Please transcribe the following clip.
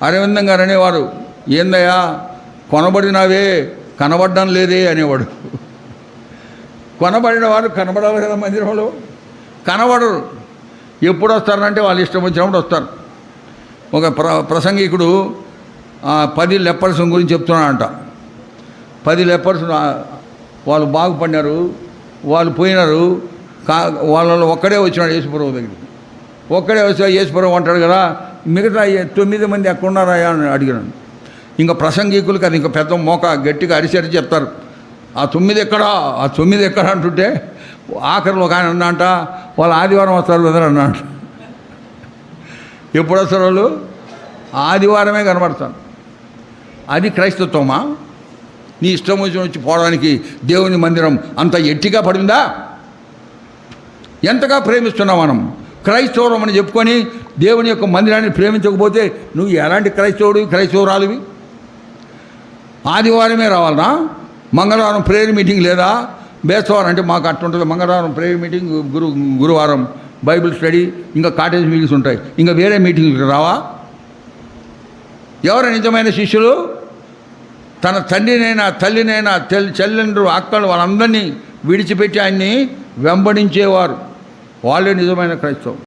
అరవిందం గారు అనేవారు, ఏందయ్యా కొనబడినావే కనబడ్డం లేదే అనేవాడు. కొనబడిన వారు కనబడాలి కదా మందిరంలో, కనబడరు. ఎప్పుడు వస్తారంటే వాళ్ళు ఇష్టం వచ్చినప్పుడు వస్తారు. ఒక ప్రసంగికుడు 10 లెపర్స్ గురించి చెప్తున్నాడంట. 10 లెపర్స్ వాళ్ళు బాగుపడినారు, వాళ్ళు పోయినారు. వాళ్ళలో ఒక్కడే వచ్చినాడు యేసుప్రభు దగ్గరికి. ఒక్కడే వచ్చి యేసుప్రభు అంటాడు కదా, మిగతా 9 మంది ఎక్కడున్నారా అని అడిగినాను. ఇంకా ప్రసంగికులకి అది ఇంకా పెద్ద మోక గట్టిగా అరిసరి చెప్తారు. ఆ 9 ఎక్కడా, ఆ 9 ఎక్కడా అంటుంటే ఆఖరిలో ఒక ఆయన అన్నంట, వాళ్ళు ఆదివారం వస్తారు కదా అన్నాడు. ఎప్పుడు వస్తారు వాళ్ళు? ఆదివారమే కనబడతారు. అది క్రైస్తత్వమా? నీ ఇష్టం వచ్చి పోవడానికి దేవుని మందిరం అంత ఎట్టిగా పడిందా? ఎంతగా ప్రేమిస్తున్నాం మనం? క్రైస్తవులం అని చెప్పుకొని దేవుని యొక్క మందిరాన్ని ప్రేమించకపోతే నువ్వు ఎలాంటి క్రైస్తవురాలివి? ఆదివారమే రావాలనా? మంగళవారం ప్రేయర్ మీటింగ్ లేదా? బేస్తవారం అంటే మాకు అట్టుంటుంది. మంగళవారం ప్రేయర్ మీటింగ్, గురువారం బైబిల్ స్టడీ, ఇంకా కాటేజ్ మీటింగ్స్ ఉంటాయి. ఇంకా వేరే మీటింగ్స్ రావా? ఎవరు నిజమైన శిష్యులు? తన తండ్రినైనా తల్లినైనా చెల్లెండ్రు అక్కలు వాళ్ళందరినీ విడిచిపెట్టి ఆయన్ని వెంబడించేవారు. వాళ్ళే నిజమైన క్రైస్తవం.